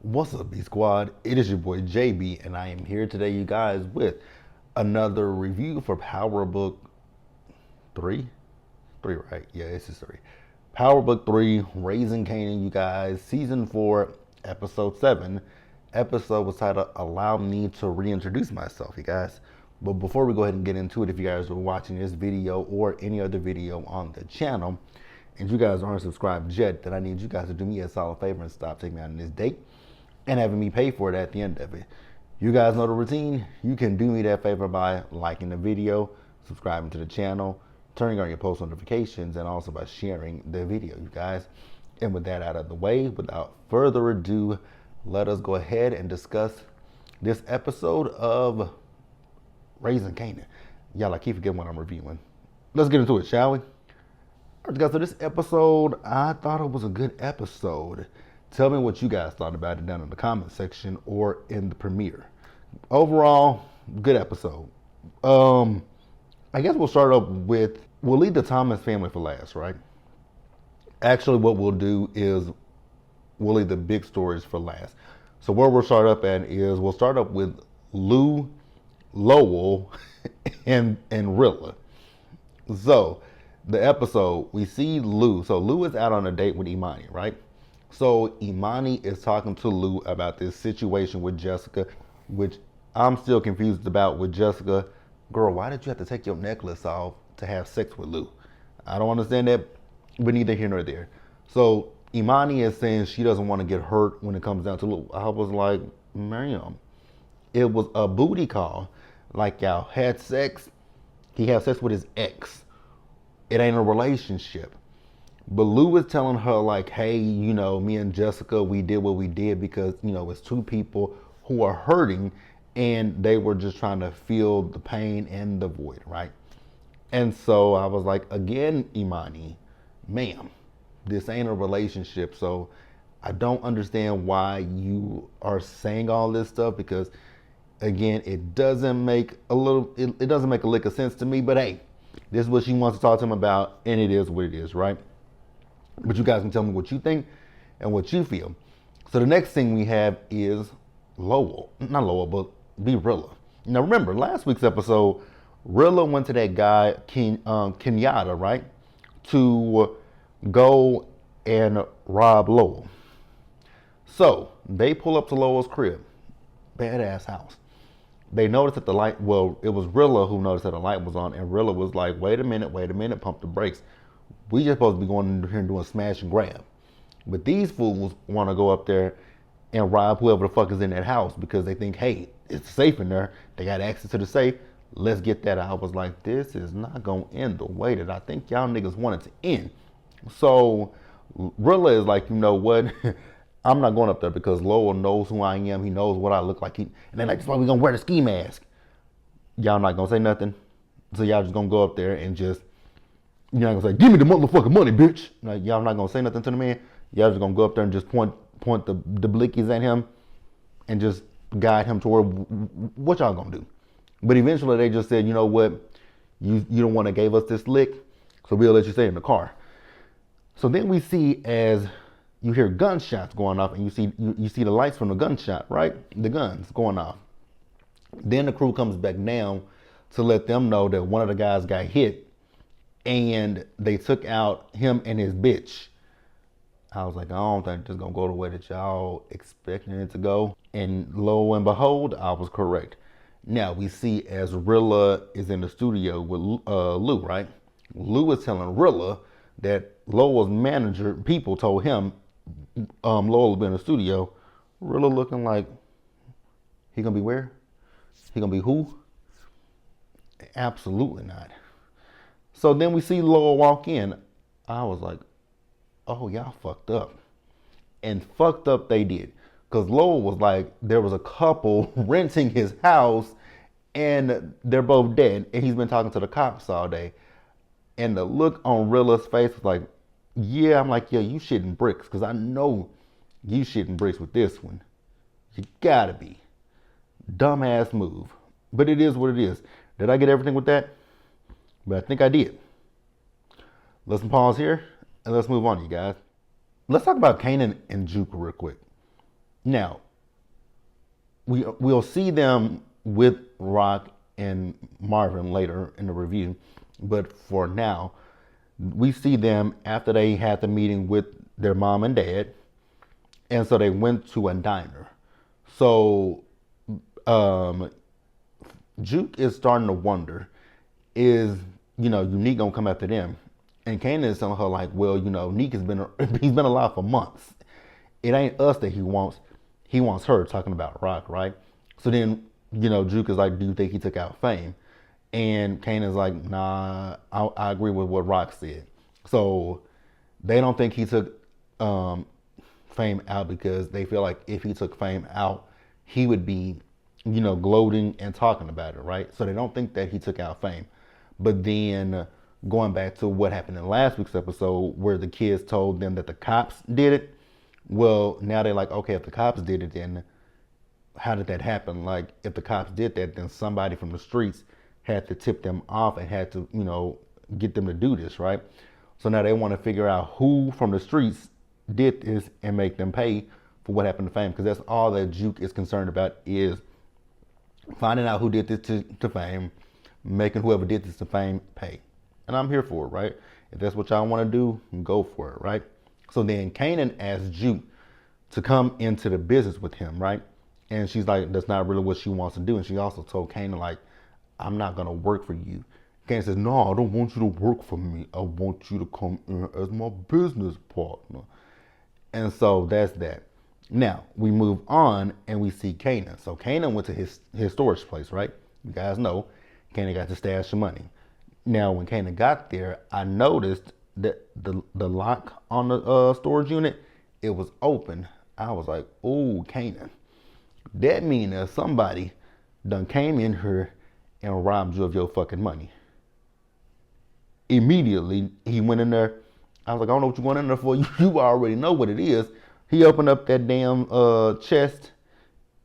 What's up, B Squad? It is your boy JB, and I am here today, you guys, with another review for Power Book 3. 3, right? Yeah, this is 3. Power Book 3, Raising Kanan, you guys, Season 4, Episode 7. Episode was titled Allow Me to Reintroduce Myself, you guys. But before we go ahead and get into it, if you guys are watching this video or any other video on the channel, and you guys aren't subscribed yet, then I need you guys to do me a solid favor and stop taking me out on this date and having me pay for it at the end of it. You guys know the routine. You can do me that favor by liking the video, subscribing to the channel, turning on your post notifications, and also by sharing the video, you guys. And with that out of the way, without further ado, let us go ahead and discuss this episode of Raising Kanan. Y'all, I keep forgetting what I'm reviewing. Let's get into it, shall we? All right, guys, so this episode, I thought it was a good episode. Tell me what you guys thought about it down in the comment section or in the premiere. Overall, good episode. I guess we'll start up with, we'll leave the Thomas family for last, right? Actually, what we'll do is we'll leave the big stories for last. So where we'll start up at is we'll start up with Lou, Lowell, and Rilla. So the episode, we see Lou. So Lou is out on a date with Imani, right? So Imani is talking to Lou about this situation with Jessica, which I'm still confused about with Jessica. Girl, why did you have to take your necklace off to have sex with Lou? I don't understand that, but neither here nor there. So Imani is saying she doesn't want to get hurt when it comes down to Lou. I was like, Miriam, it was a booty call. Like y'all had sex, he had sex with his ex. It ain't a relationship. But Lou was telling her, like, hey, you know, me and Jessica, we did what we did because, you know, it's two people who are hurting and they were just trying to feel the pain and the void, right? And so I was like, again, Imani, ma'am, this ain't a relationship. So I don't understand why you are saying all this stuff because, again, it doesn't make it doesn't make a lick of sense to me. But hey, this is what she wants to talk to him about, and it is what it is, right? But you guys can tell me what you think and what you feel. So the next thing we have is Lowell. Not Lowell, but Rilla. Now remember, last week's episode, Rilla went to that guy, Kenyatta, right? To go and rob Lowell. So they pull up to Lowell's crib. Badass house. They noticed that the light, well, it was Rilla who noticed that the light was on, and Rilla was like, wait a minute, pump the brakes. We just supposed to be going in here and doing smash and grab. But these fools want to go up there and rob whoever the fuck is in that house because they think, hey, it's safe in there. They got access to the safe. Let's get that out. I was like, this is not going to end the way that I think y'all niggas want it to end. So Rilla is like, you know what? I'm not going up there because Lowell knows who I am. He knows what I look like. And they're like, that's why we going to wear the ski mask. Y'all not going to say nothing. So y'all just going to go up there and just, you're not gonna say, give me the motherfucking money, bitch. Like, y'all not gonna say nothing to the man. Y'all just gonna go up there and just point the blickies at him and just guide him toward what y'all gonna do. But eventually they just said, you know what, you don't want to give us this lick, so we'll let you stay in the car. So then we see as you hear gunshots going off and you see the lights from the gunshot, right? The guns going off. Then the crew comes back down to let them know that one of the guys got hit. And they took out him and his bitch. I was like, I don't think this is going to go the way that y'all expecting it to go. And lo and behold, I was correct. Now we see as Rilla is in the studio with Lou, right? Lou is telling Rilla that Lowell's manager, people told him Lowell will be in the studio. Rilla looking like, he going to be where? He going to be who? Absolutely not. So then we see Lowell walk in. I was like, oh, y'all fucked up. And fucked up they did. Because Lowell was like, there was a couple renting his house and they're both dead. And he's been talking to the cops all day. And the look on Rilla's face was like, yeah, I'm like, yeah, you shitting bricks. Because I know you shitting bricks with this one. You gotta be. Dumbass move. But it is what it is. Did I get everything with that? But I think I did. Let's pause here and let's move on, you guys. Let's talk about Kanan and Juke real quick. Now, we'll see them with Rock and Marvin later in the review, but for now, we see them after they had the meeting with their mom and dad, and so they went to a diner. So um, Juke is starting to wonder, is Unique gonna come after them? And Kanan is telling her like, well, Neek has been he's been alive for months. It ain't us that he wants. He wants her, talking about Rock, right? So then, Juke is like, do you think he took out Fame? And Kanan's like, nah, I agree with what Rock said. So they don't think he took Fame out because they feel like if he took Fame out, he would be, gloating and talking about it, right? So they don't think that he took out Fame. But then going back to what happened in last week's episode where the kids told them that the cops did it, well, now they're like, okay, if the cops did it, then how did that happen? Like, if the cops did that, then somebody from the streets had to tip them off and had to, get them to do this, right? So now they want to figure out who from the streets did this and make them pay for what happened to Fame, because that's all that Juke is concerned about, is finding out who did this to Fame, making whoever did this to Fame pay. And I'm here for it, right? If that's what y'all want to do, go for it, right? So then Kanan asked Juke to come into the business with him, right? And she's like, that's not really what she wants to do. And she also told Kanan, like, I'm not going to work for you. Kanan says, no, I don't want you to work for me. I want you to come in as my business partner. And so that's that. Now, we move on and we see Kanan. So Kanan went to his storage place, right? You guys know Kanan got to stash some money. Now, when Kanan got there, I noticed that the lock on the storage unit, it was open. I was like, oh, Kanan. That means that somebody done came in here and robbed you of your fucking money. Immediately, he went in there. I was like, I don't know what you're going in there for. You already know what it is. He opened up that damn chest.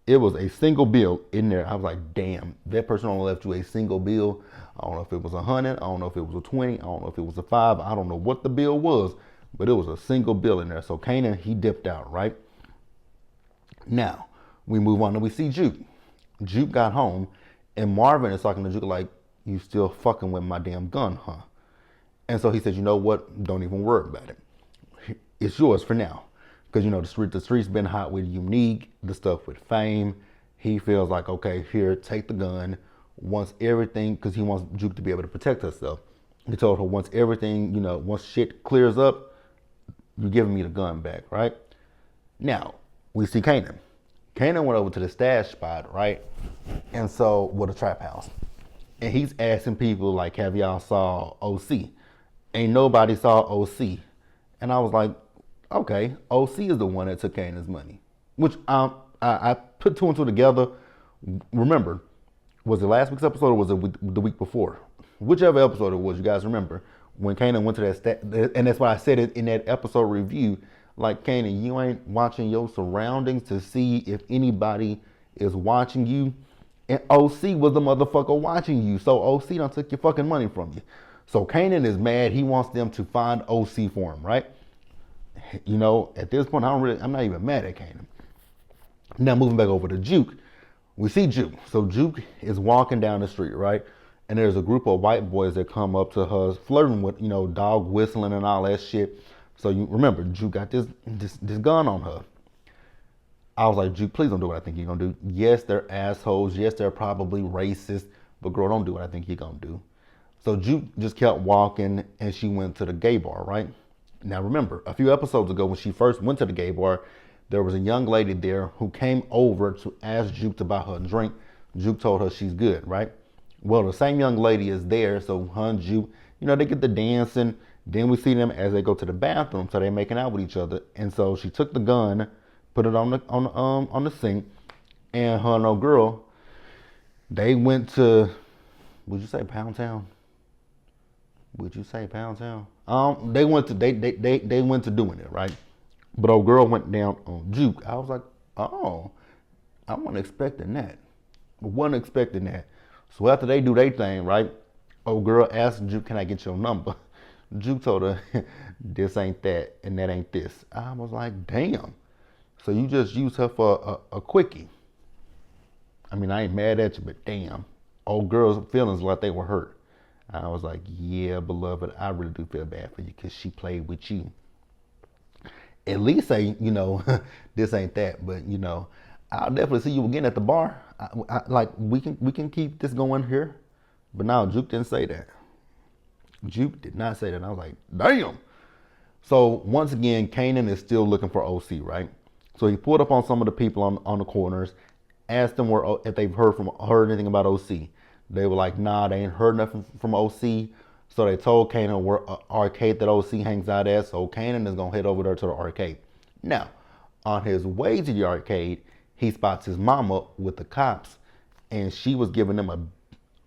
It was a single bill in there. I was like, damn, that person only left you a single bill. I don't know if it was 100. I don't know if it was a 20. I don't know if it was a 5. I don't know what the bill was, but it was a single bill in there. So Kanan, he dipped out, right? Now, we move on and we see Juke. Juke got home and Marvin is talking to Juke like, you still fucking with my damn gun, huh? And so he said, you know what? Don't even worry about it. It's yours for now. Because, the street's been hot with Unique, the stuff with Fame. He feels like, okay, here, take the gun. Once everything, because he wants Juke to be able to protect herself. He told her once everything, once shit clears up, you're giving me the gun back, right? Now, we see Kanan. Kanan went over to the stash spot, right? And so, with a trap house. And he's asking people, like, have y'all saw OC? Ain't nobody saw OC. And I was like, okay, OC is the one that took Kanan's money. Which I put two and two together. Remember, was it last week's episode or was it the week before? Whichever episode it was, you guys remember. When Kanan went to that and that's why I said it in that episode review. Like, Kanan, you ain't watching your surroundings to see if anybody is watching you. And OC was the motherfucker watching you. So OC done took your fucking money from you. So Kanan is mad. He wants them to find OC for him, right? At this point, I'm not even mad at Kanan. Now moving back over to Juke, we see Juke. So Juke is walking down the street, right? And there's a group of white boys that come up to her, flirting with, dog whistling and all that shit. So you remember, Juke got this gun on her. I was like, Juke, please don't do what I think you're gonna do. Yes, they're assholes. Yes, they're probably racist. But girl, don't do what I think you're gonna do. So Juke just kept walking and she went to the gay bar, right? Now remember, a few episodes ago when she first went to the gay bar, there was a young lady there who came over to ask Juke to buy her a drink. Juke told her she's good, right? Well, the same young lady is there, so her and Juke, they get the dancing. Then we see them as they go to the bathroom, so they're making out with each other. And so she took the gun, put it on the sink, and her and her girl, they went to, would you say Pound Town? Would you say Pound Town? They went to doing it, right? But old girl went down on Juke. I was like, oh, I wasn't expecting that. Wasn't expecting that. So after they do their thing, right? Old girl asked Juke, can I get your number? Juke told her, this ain't that and that ain't this. I was like, damn. So you just use her for a quickie. I mean, I ain't mad at you, but damn. Old girl's feelings like they were hurt. I was like, yeah, beloved, I really do feel bad for you because she played with you. At least say, this ain't that, but I'll definitely see you again at the bar. Like we can keep this going here, but now Juke didn't say that. Juke did not say that. And I was like, damn. So once again, Kanan is still looking for OC, right? So he pulled up on some of the people on the corners, asked them if they've heard anything about OC. They were like, nah, they ain't heard nothing from OC. So they told Kanan where arcade that OC hangs out at. So Kanan is gonna head over there to the arcade. Now, on his way to the arcade, he spots his mama with the cops, and she was giving him an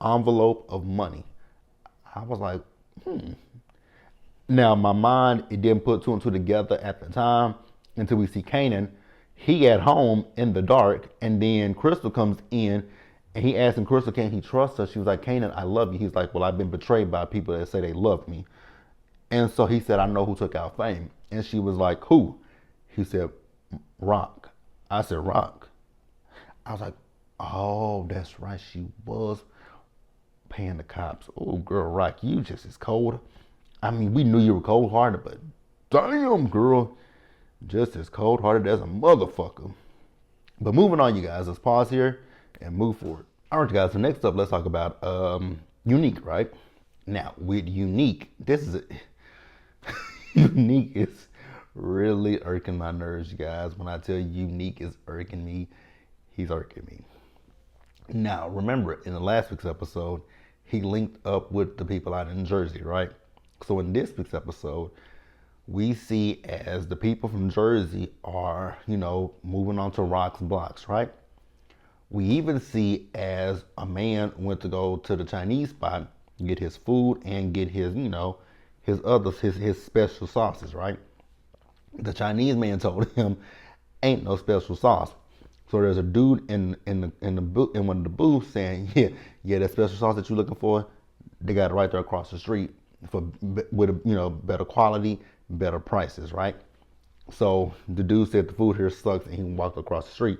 envelope of money. I was like, Now, my mind, it didn't put two and two together at the time until we see Kanan. He at home in the dark, and then Crystal comes in, and he asked him, Crystal, can he trust us? She was like, Kanan, I love you. He's like, well, I've been betrayed by people that say they love me. And so he said, I know who took out Fame. And she was like, who? He said, Rock. I said, Rock. I was like, oh, that's right. She was paying the cops. Oh, girl, Rock, you just as cold. I mean, we knew you were cold-hearted, but damn, girl, just as cold-hearted as a motherfucker. But moving on, you guys, let's pause here and move forward. All right, guys, so next up, let's talk about Unique, right? Now, with Unique, this is Unique is really irking my nerves, you guys. When I tell you Unique is irking me, he's irking me. Now, remember, in the last week's episode, he linked up with the people out in Jersey, right? So in this week's episode, we see as the people from Jersey are, moving on to Rock's blocks, right? We even see as a man went to go to the Chinese spot, get his food and get his, his special sauces, right? The Chinese man told him, ain't no special sauce. So there's a dude in one of the booths saying, yeah, that special sauce that you're looking for, they got it right there across the street with better quality, better prices, right? So the dude said the food here sucks, and he walked across the street.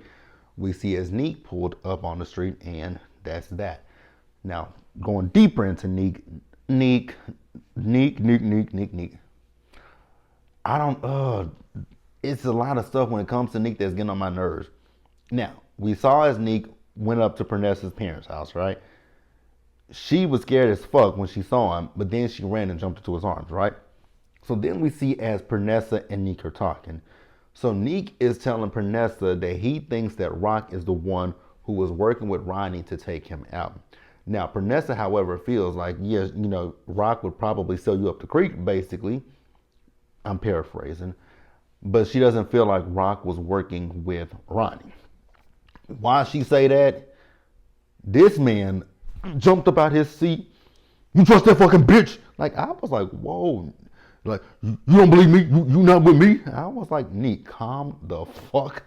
We see as Neek pulled up on the street, and that's that. Now going deeper into Neek. I don't. It's a lot of stuff when it comes to Neek that's getting on my nerves. Now we saw as Neek went up to Pernessa's parents' house, right? She was scared as fuck when she saw him, but then she ran and jumped into his arms, right? So then we see as Pernessa and Neek are talking. So Neek is telling Pernessa that he thinks that Rock is the one who was working with Ronnie to take him out. Now, Pernessa, however, feels like, yes, Rock would probably sell you up the creek, basically. I'm paraphrasing. But she doesn't feel like Rock was working with Ronnie. Why she say that? This man jumped up out his seat. You trust that fucking bitch? Like, I was like, whoa. Like, you don't believe me? You not with me? I was like, Neek, calm the fuck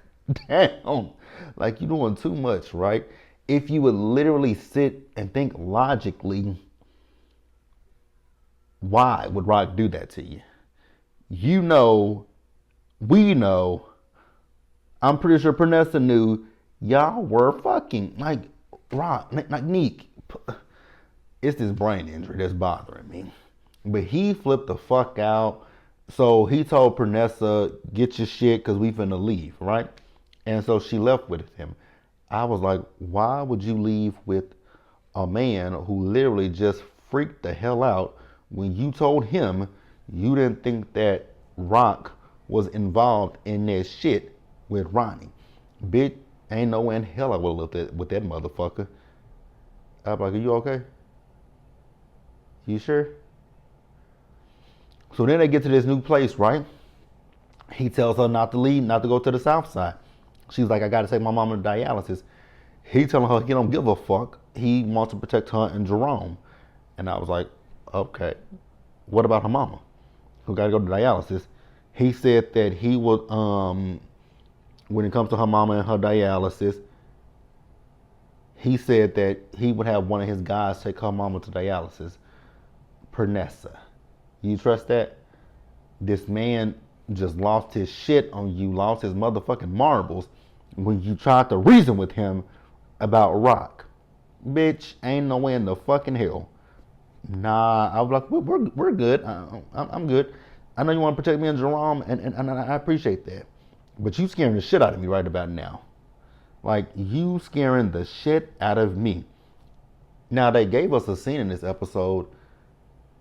down. Like, you're doing too much, right? If you would literally sit and think logically, why would Rock do that to you? We know, I'm pretty sure Pernessa knew y'all were fucking. Like, Rock, like Neek. It's this brain injury that's bothering me. But he flipped the fuck out. So he told Pernessa, get your shit because we finna leave, right? And so she left with him. I was like, why would you leave with a man who literally just freaked the hell out when you told him you didn't think that Rock was involved in that shit with Ronnie? Bitch, ain't no way in hell I would have looked with that motherfucker. I was like, are you okay? You sure? So then they get to this new place, right? He tells her not to leave, not to go to the south side. She's like, I gotta take my mama to dialysis. He telling her he don't give a fuck. He wants to protect her and Jerome. And I was like, okay. What about her mama, who gotta go to dialysis? He said that he would, when it comes to her mama and her dialysis, he said that he would have one of his guys take her mama to dialysis. Pernessa. You trust that? This man just lost his shit on you, lost his motherfucking marbles when you tried to reason with him about Rock. Bitch, ain't no way in the fucking hell. Nah, I was like, we're good. I'm good. I know you want to protect me and Jerome, and I appreciate that. But you scaring the shit out of me right about now. Like, you scaring the shit out of me. Now, they gave us a scene in this episode,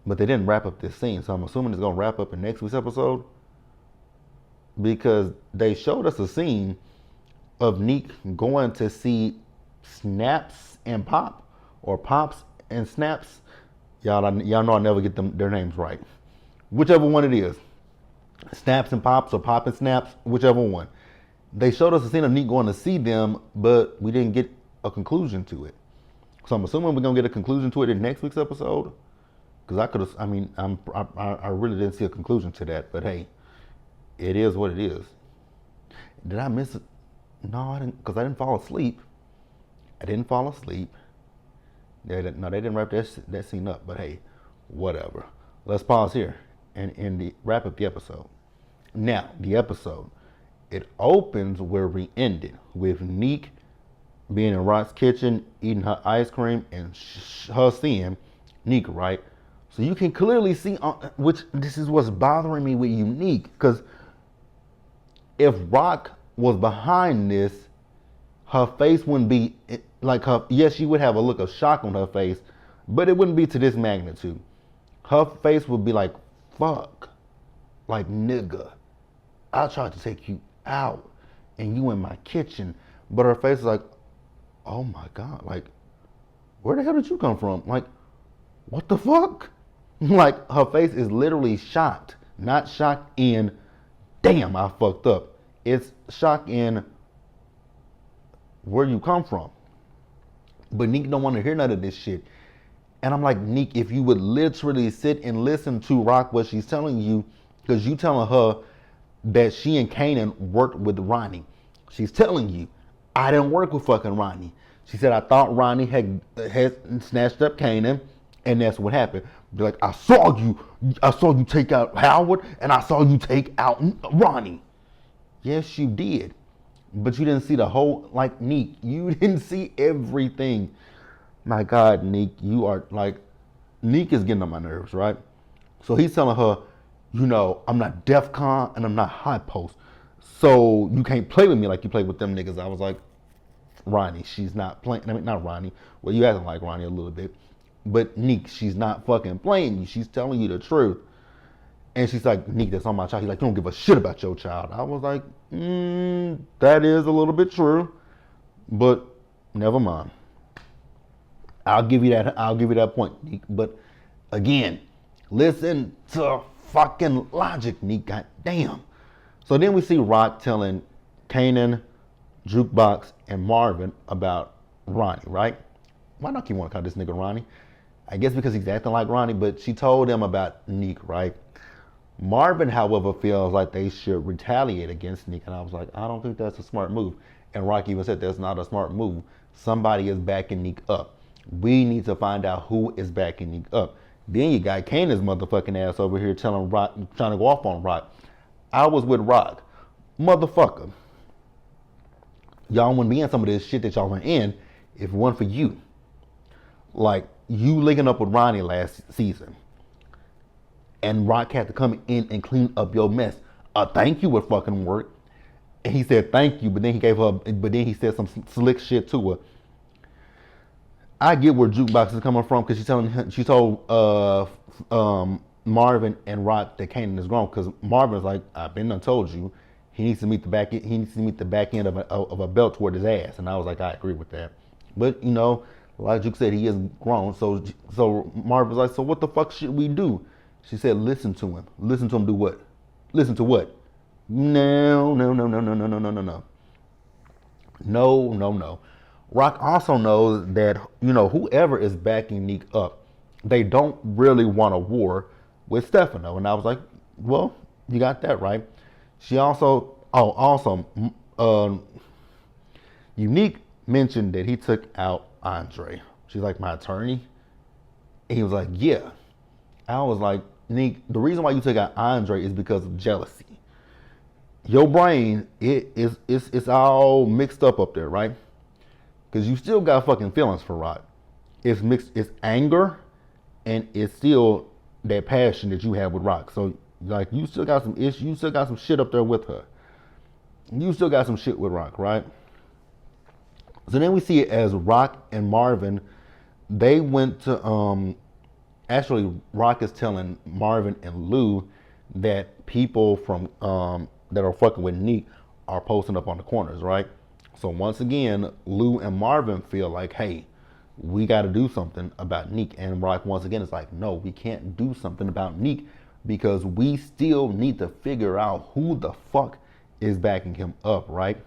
but they didn't wrap up this scene. So I'm assuming it's going to wrap up in next week's episode. Because they showed us a scene of Neek going to see Snaps and Pop, or Pops and Snaps. Y'all know I never get their names right. Whichever one it is. Snaps and Pops or Pop and Snaps, whichever one. They showed us a scene of Neek going to see them, but we didn't get a conclusion to it. So I'm assuming we're going to get a conclusion to it in next week's episode. Because I really didn't see a conclusion to that. But hey, it is what it is. Did I miss it? No, I didn't, because I didn't fall asleep. I didn't fall asleep. They didn't wrap that scene up. But hey, whatever. Let's pause here and wrap up the episode. Now, the episode. It opens where we ended, with Neek being in Rock's kitchen, eating her ice cream, and her seeing Neek, right? So you can clearly see, which this is what's bothering me with Neek, because if Rock was behind this, her face wouldn't be like her. Yes, she would have a look of shock on her face, but it wouldn't be to this magnitude. Her face would be like, fuck, like nigga, I tried to take you out and you in my kitchen. But her face is like, oh my God, like, where the hell did you come from? Like, what the fuck? Like, her face is literally shocked, not shocked in, damn, I fucked up. It's shocked in where you come from. But Neek don't want to hear none of this shit. And I'm like, Neek, if you would literally sit and listen to Rock what she's telling you, because you telling her that she and Kanan worked with Ronnie. She's telling you, I didn't work with fucking Ronnie. She said, I thought Ronnie had snatched up Kanan, and that's what happened. Be like, I saw you take out Howard, and I saw you take out Ronnie. Yes, you did. But you didn't see the whole, like, Neek. You didn't see everything. My God, Neek, you are like, Neek is getting on my nerves, right? So he's telling her, you know, I'm not DEFCON and I'm not High Post. So you can't play with me like you played with them niggas. I was like, Ronnie, she's not playing. I mean, not Ronnie. Well, you acting like Ronnie a little bit. But Neek, she's not fucking playing you. She's telling you the truth. And she's like, Neek, that's on my child. He's like, you don't give a shit about your child. I was like, that is a little bit true. But never mind. I'll give you that point, Neek. But again, listen to fucking logic, Neek. God damn. So then we see Rock telling Kanan, Jukebox, and Marvin about Ronnie, right? Why not you want to call this nigga Ronnie? I guess because he's acting like Ronnie, but she told him about Neek, right? Marvin, however, feels like they should retaliate against Neek, and I was like, I don't think that's a smart move. And Rock even said that's not a smart move. Somebody is backing Neek up. We need to find out who is backing Neek up. Then you got Kanan's motherfucking ass over here telling Rock, trying to go off on Rock. I was with Rock. Motherfucker. Y'all wouldn't be in some of this shit that y'all were in if it wasn't for you. Like, you linking up with Ronnie last season. And Rock had to come in and clean up your mess. A thank you would fucking work. And he said thank you, but then he said some slick shit to her. I get where Jukebox is coming from, because she told Marvin and Rock that Kanan is grown, because Marvin's like, I've been done told you he needs to meet the back end of a belt toward his ass. And I was like, I agree with that. But you know, like Juke said, he is grown. So Marvin's like, so what the fuck should we do? She said, listen to him. Listen to him do what? Listen to what? No. No. Rock also knows that, you know, whoever is backing Neek up, they don't really want a war with Stefano. And I was like, well, you got that right. She also, Unique mentioned that he took out Andre. She's like, my attorney? And he was like, yeah. I was like, Neek, the reason why you took out Andre is because of jealousy. your brain it's all mixed up there, right? Because you still got fucking feelings for Rock. It's mixed. It's anger, and it's still that passion that you have with Rock. So like you still got some issues. You still got some shit up there with her. You still got some shit with Rock, right? So then we see it as Rock and Marvin. They went to actually Rock is telling Marvin and Lou that people from that are fucking with Neek are posting up on the corners, right? So once again, Lou and Marvin feel like, hey, we got to do something about Neek. And Rock once again is like, no, we can't do something about Neek because we still need to figure out who the fuck is backing him up, right?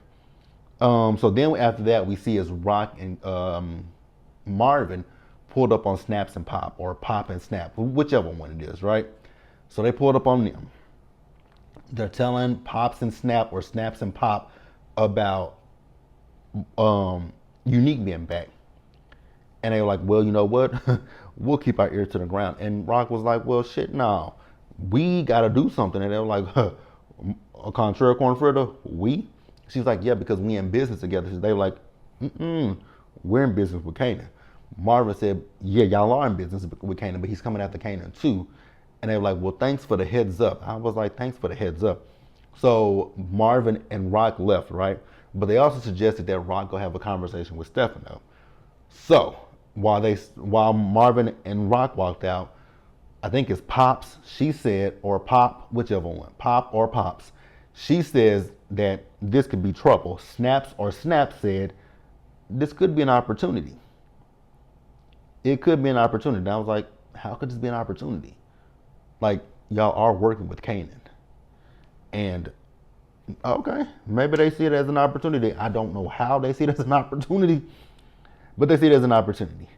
So then after that, we see as Rock and Marvin pulled up on Snaps and Pop, or Pop and Snap, whichever one it is, right? So they pulled up on them. They're telling Pops and Snap, or Snaps and Pop, about Unique being back. And they were like, well, you know what? We'll keep our ear to the ground. And Rock was like, well, shit, no. We got to do something. And they were like, a contrary corn fritter, we? She's like, yeah, because we in business together. They were like, we're in business with Kanan. Marvin said, yeah, y'all are in business with Kanan, but he's coming after Kanan too. And they were like, well, thanks for the heads up. I was like, thanks for the heads up. So Marvin and Rock left, right? But they also suggested that Rock go have a conversation with Stefano. So while Marvin and Rock walked out, I think it's Pops, she said, or Pop, whichever one, Pop or Pops, she says that this could be trouble. Snaps or Snap said, this could be an opportunity. It could be an opportunity. And I was like, how could this be an opportunity? Like, y'all are working with Kanan. And, okay, maybe they see it as an opportunity. I don't know how they see it as an opportunity, but they see it as an opportunity.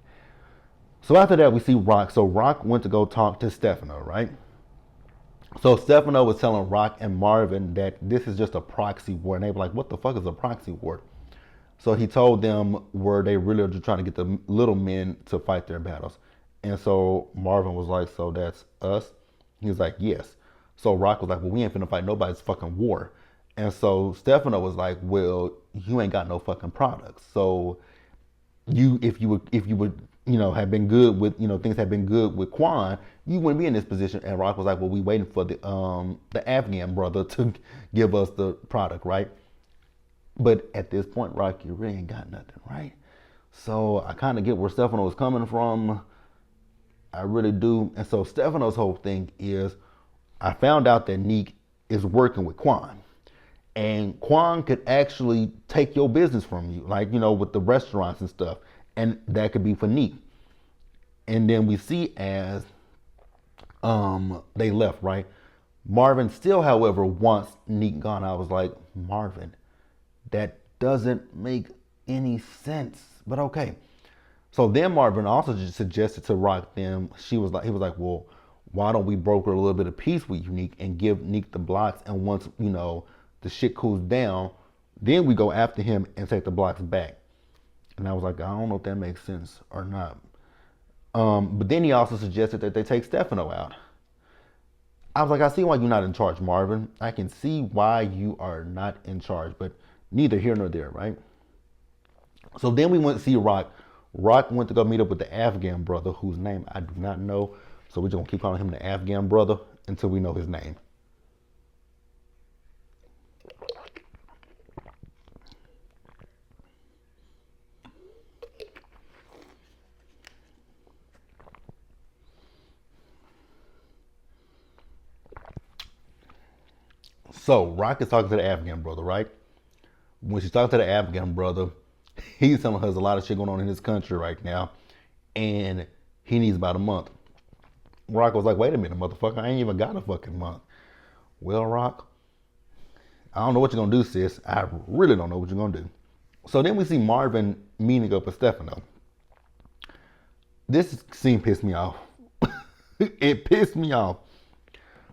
So after that, we see Rock. So Rock went to go talk to Stefano, right? So Stefano was telling Rock and Marvin that this is just a proxy war. And they were like, what the fuck is a proxy war? So he told them where they really are just trying to get the little men to fight their battles. And so Marvin was like, so that's us? He was like, yes. So Rock was like, well, we ain't finna fight nobody's fucking war. And so Stefano was like, well, you ain't got no fucking products. So if you would, have been good with, things have been good with Quan, you wouldn't be in this position. And Rock was like, well, we waiting for the Afghan brother to give us the product, right? But at this point, Rock, you really ain't got nothing, right? So I kind of get where Stefano was coming from. I really do. And so Stefano's whole thing is, I found out that Neek is working with Quan. And Quan could actually take your business from you, like, with the restaurants and stuff. And that could be for Neek. And then we see as they left, right? Marvin still, however, wants Neek gone. I was like, Marvin, that doesn't make any sense. But okay. So then Marvin also just suggested to Rock them. He was like, well, why don't we broker a little bit of peace with Neek and give Neek the blocks, and once, the shit cools down, then we go after him and take the blocks back. And I was like, I don't know if that makes sense or not. But then he also suggested that they take Stefano out. I was like, I see why you're not in charge, Marvin. I can see why you are not in charge, but neither here nor there, right? So then we went to see Rock. Rock went to go meet up with the Afghan brother, whose name I do not know. So we're just going to keep calling him the Afghan brother until we know his name. So Rock is talking to the Afghan brother, right? When she's talking to the Afghan brother, he's telling her there's a lot of shit going on in his country right now, and he needs about a month. Rock was like, wait a minute, motherfucker, I ain't even got a fucking month. Well, Rock, I don't know what you're gonna do, sis. I really don't know what you're gonna do. So then we see Marvin meeting up with Stefano. This scene pissed me off. It pissed me off.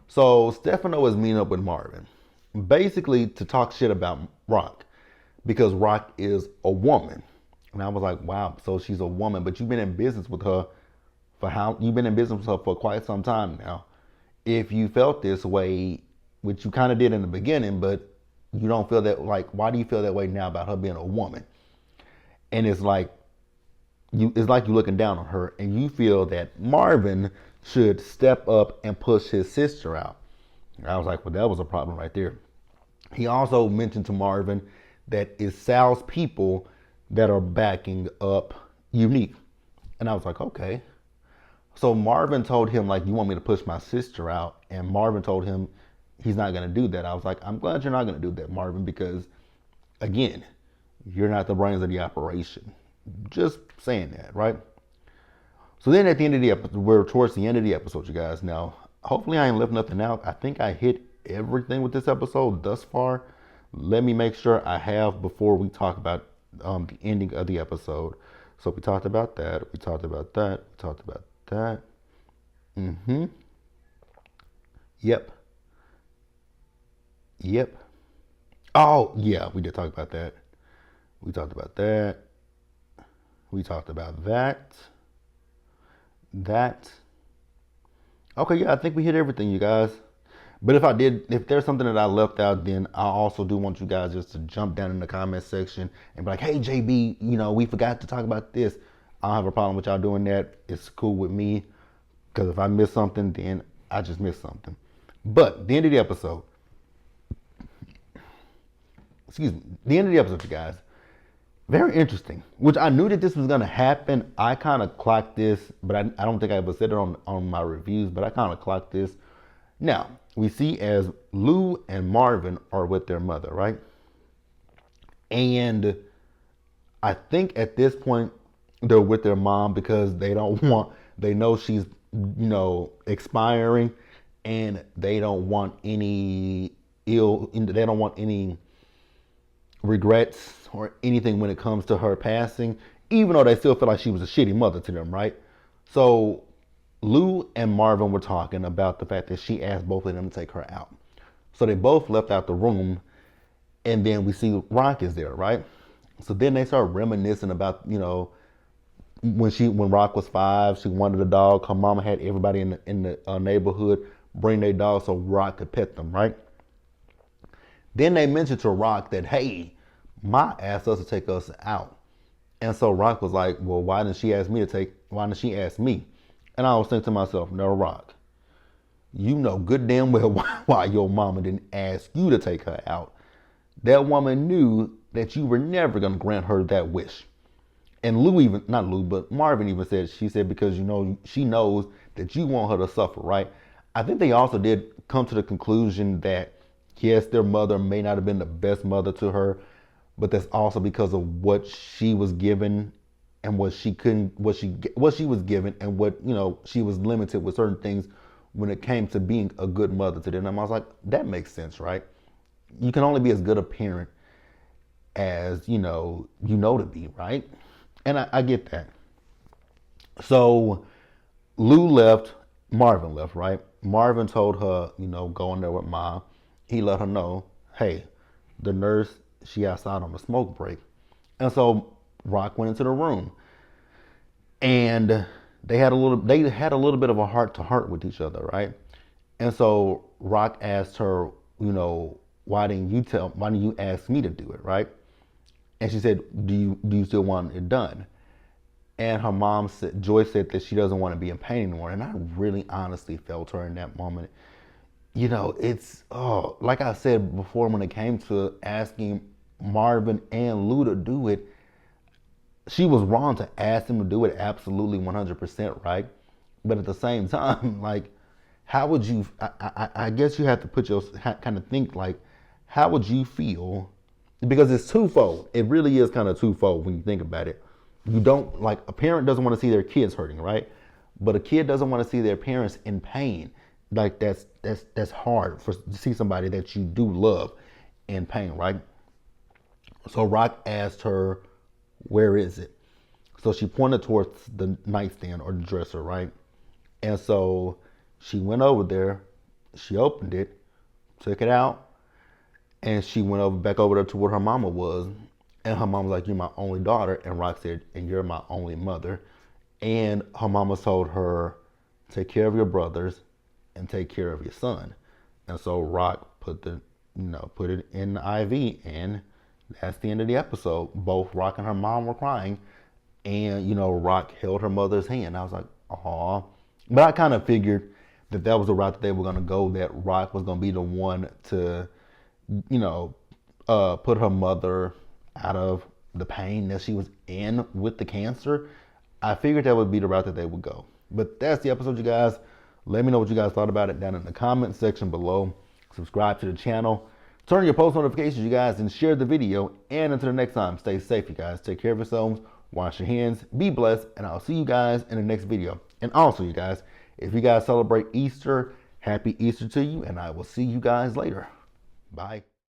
So Stefano is meeting up with Marvin, basically to talk shit about Rock, because Rock is a woman. And I was like, wow, so she's a woman, but you've been in business with her you've been in business with her for quite some time now. If you felt this way, which you kind of did in the beginning, but you don't feel that, like, why do you feel that way now about her being a woman? And it's like you looking down on her, and you feel that Marvin should step up and push his sister out. I was like, well, that was a problem right there. He also mentioned to Marvin that it's Sal's people that are backing up Unique. And I was like, okay. So Marvin told him, like, you want me to push my sister out? And Marvin told him he's not going to do that. I was like, I'm glad you're not going to do that, Marvin, because, again, you're not the brains of the operation. Just saying that, right? So then at the end of the episode, we're towards the end of the episode, you guys. Now, hopefully I ain't left nothing out. I think I hit everything with this episode thus far. Let me make sure I have before we talk about the ending of the episode. So we talked about that. We talked about that. We talked about that. Mm-hmm. Yep. Yep. Oh, yeah, we did talk about that. We talked about that. We talked about that. That. Okay, yeah, I think we hit everything, you guys. But if there's something that I left out, then I also do want you guys just to jump down in the comment section and be like, hey, JB, we forgot to talk about this. I don't have a problem with y'all doing that. It's cool with me. Because if I miss something, then I just missed something. But the end of the episode. Excuse me. The end of the episode, you guys. Very interesting. Which I knew that this was going to happen. I kind of clocked this, but I don't think I ever said it on my reviews, but I kind of clocked this. Now, we see as Lou and Marvin are with their mother, right? And I think at this point, they're with their mom because they know she's, expiring, and they don't want any regrets or anything when it comes to her passing, even though they still feel like she was a shitty mother to them, right? So Lou and Marvin were talking about the fact that she asked both of them to take her out. So they both left out the room, and then we see Rock is there, right? So then they start reminiscing about, when Rock was 5, she wanted a dog. Her mama had everybody in the neighborhood bring their dogs so Rock could pet them, right? Then they mentioned to Rock that, hey, Ma asked us to take us out. And so Rock was like, well, why didn't she ask me? And I was thinking to myself, no, Rock, you know good damn well why your mama didn't ask you to take her out. That woman knew that you were never going to grant her that wish. And not Lou, but Marvin even said, because she knows that you want her to suffer, right? I think they also did come to the conclusion that, yes, their mother may not have been the best mother to her, but that's also because of what she was given and what she was given, and what, she was limited with certain things when it came to being a good mother to them. And I was like, that makes sense, right? You can only be as good a parent as, to be, right? And I get that. So Lou left, Marvin left, right? Marvin told her, go in there with Mom. He let her know, hey, the nurse, she outside on a smoke break. And so Rock went into the room. And they had a little bit of a heart to heart with each other, right? And so Rock asked her, why didn't you ask me to do it, right? And she said, do you still want it done? And her mom Joyce said that she doesn't want to be in pain anymore. And I really honestly felt her in that moment. It's, like I said before, when it came to asking Marvin and Lou to do it, she was wrong to ask them to do it absolutely 100%, right? But at the same time, like, how would you, I guess you have to kind of think, like, how would you feel? Because it's twofold. It really is kind of twofold when you think about it. You don't, like, a parent doesn't want to see their kids hurting, right? But a kid doesn't want to see their parents in pain. Like, that's hard to see somebody that you do love in pain, right? So Rock asked her, where is it? So she pointed towards the nightstand or the dresser, right? And so she went over there, she opened it, took it out, and she went back over there to where her mama was. And her mom was like, you're my only daughter. And Rock said, and you're my only mother. And her mama told her, take care of your brothers and take care of your son. And so Rock put the put it in the IV, and that's the end of the episode. Both Rock and her mom were crying, and Rock held her mother's hand. I was like, "Aw," but I kind of figured that was the route that they were gonna go. That Rock was gonna be the one to, put her mother out of the pain that she was in with the cancer. I figured that would be the route that they would go. But that's the episode, you guys. Let me know what you guys thought about it down in the comment section below. Subscribe to the channel. Turn on your post notifications, you guys, and share the video. And until the next time, stay safe, you guys. Take care of yourselves. Wash your hands. Be blessed. And I'll see you guys in the next video. And also, you guys, if you guys celebrate Easter, happy Easter to you. And I will see you guys later. Bye.